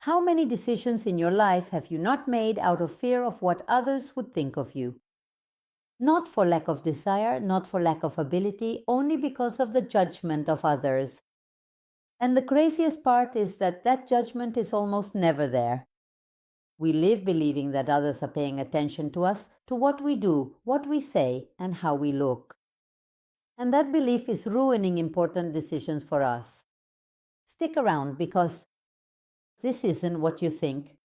How many decisions in your life have you not made out of fear of what others would think of you? Not for lack of desire, not for lack of ability, only because of the judgment of others. And the craziest part is that that judgment is almost never there. We live believing that others are paying attention to us, to what we do, what we say, and how we look. And that belief is ruining important decisions for us. Stick around because this isn't what you think.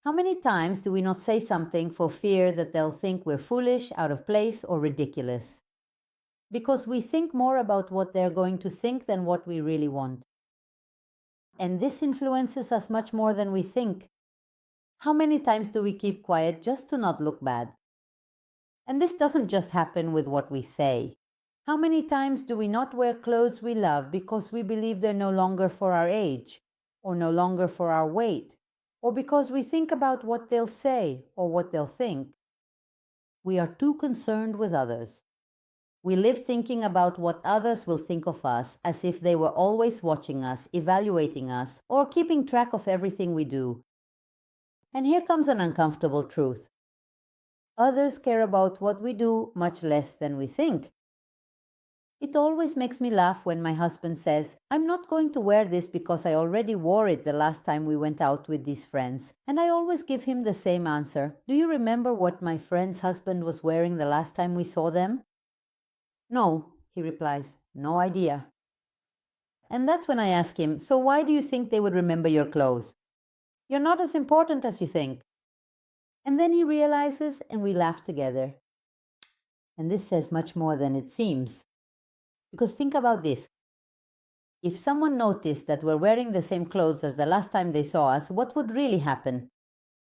How many times do we not say something for fear that they'll think we're foolish, out of place, or ridiculous? Because we think more about what they're going to think than what we really want. And this influences us much more than we think. How many times do we keep quiet just to not look bad? And this doesn't just happen with what we say. How many times do we not wear clothes we love because we believe they're no longer for our age, or no longer for our weight, or because we think about what they'll say or what they'll think? We are too concerned with others. We live thinking about what others will think of us as if they were always watching us, evaluating us, or keeping track of everything we do. And here comes an uncomfortable truth. Others care about what we do much less than we think. It always makes me laugh when my husband says, "I'm not going to wear this because I already wore it the last time we went out with these friends." And I always give him the same answer. "Do you remember what my friend's husband was wearing the last time we saw them?" "No," he replies, "no idea." And that's when I ask him, "So why do you think they would remember your clothes? You're not as important as you think." And then he realizes and we laugh together. And this says much more than it seems. Because think about this. If someone noticed that we're wearing the same clothes as the last time they saw us, what would really happen?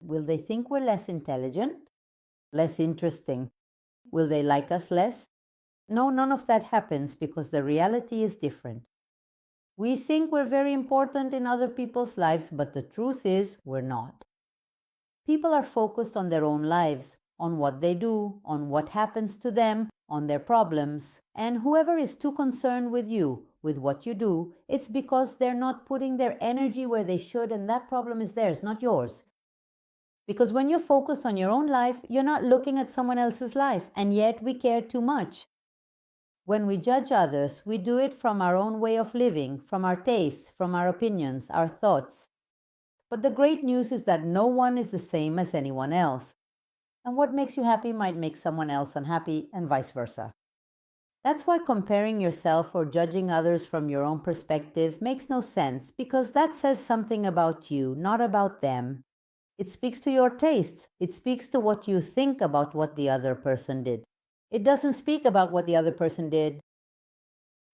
Will they think we're less intelligent? Less interesting? Will they like us less? No, none of that happens because the reality is different. We think we're very important in other people's lives, but the truth is we're not. People are focused on their own lives, on what they do, on what happens to them, on their problems. And whoever is too concerned with you, with what you do, it's because they're not putting their energy where they should, and that problem is theirs, not yours. Because when you're focused on your own life, you're not looking at someone else's life, and yet we care too much. When we judge others, we do it from our own way of living, from our tastes, from our opinions, our thoughts. But the great news is that no one is the same as anyone else. And what makes you happy might make someone else unhappy, and vice versa. That's why comparing yourself or judging others from your own perspective makes no sense, because that says something about you, not about them. It speaks to your tastes. It speaks to what you think about what the other person did. It doesn't speak about what the other person did.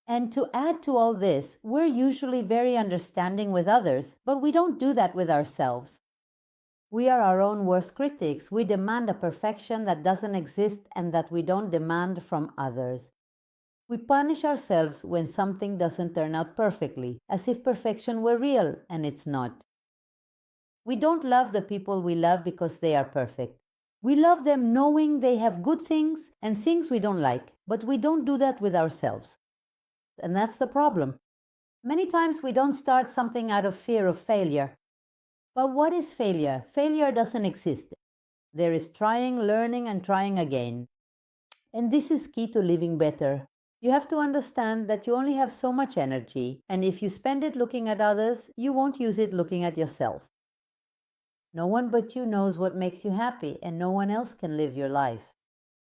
And to add to all this, we're usually very understanding with others, but we don't do that with ourselves. We are our own worst critics. We demand a perfection that doesn't exist and that we don't demand from others. We punish ourselves when something doesn't turn out perfectly, as if perfection were real, and it's not. We don't love the people we love because they are perfect. We love them knowing they have good things and things we don't like, but we don't do that with ourselves. And that's the problem. Many times we don't start something out of fear of failure. But what is failure? Failure doesn't exist. There is trying, learning, and trying again. And this is key to living better. You have to understand that you only have so much energy, and if you spend it looking at others, you won't use it looking at yourself. No one but you knows what makes you happy, and no one else can live your life.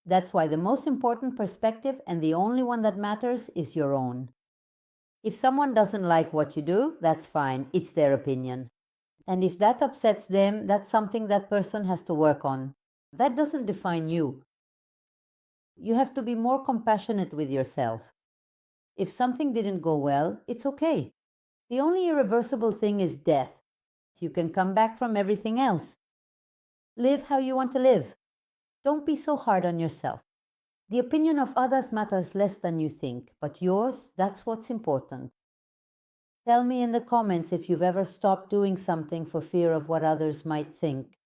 That's why the most important perspective, and the only one that matters, is your own. If someone doesn't like what you do, that's fine. It's their opinion. And if that upsets them, that's something that person has to work on. That doesn't define you. You have to be more compassionate with yourself. If something didn't go well, it's okay. The only irreversible thing is death. You can come back from everything else. Live how you want to live. Don't be so hard on yourself. The opinion of others matters less than you think, but yours, that's what's important. Tell me in the comments if you've ever stopped doing something for fear of what others might think.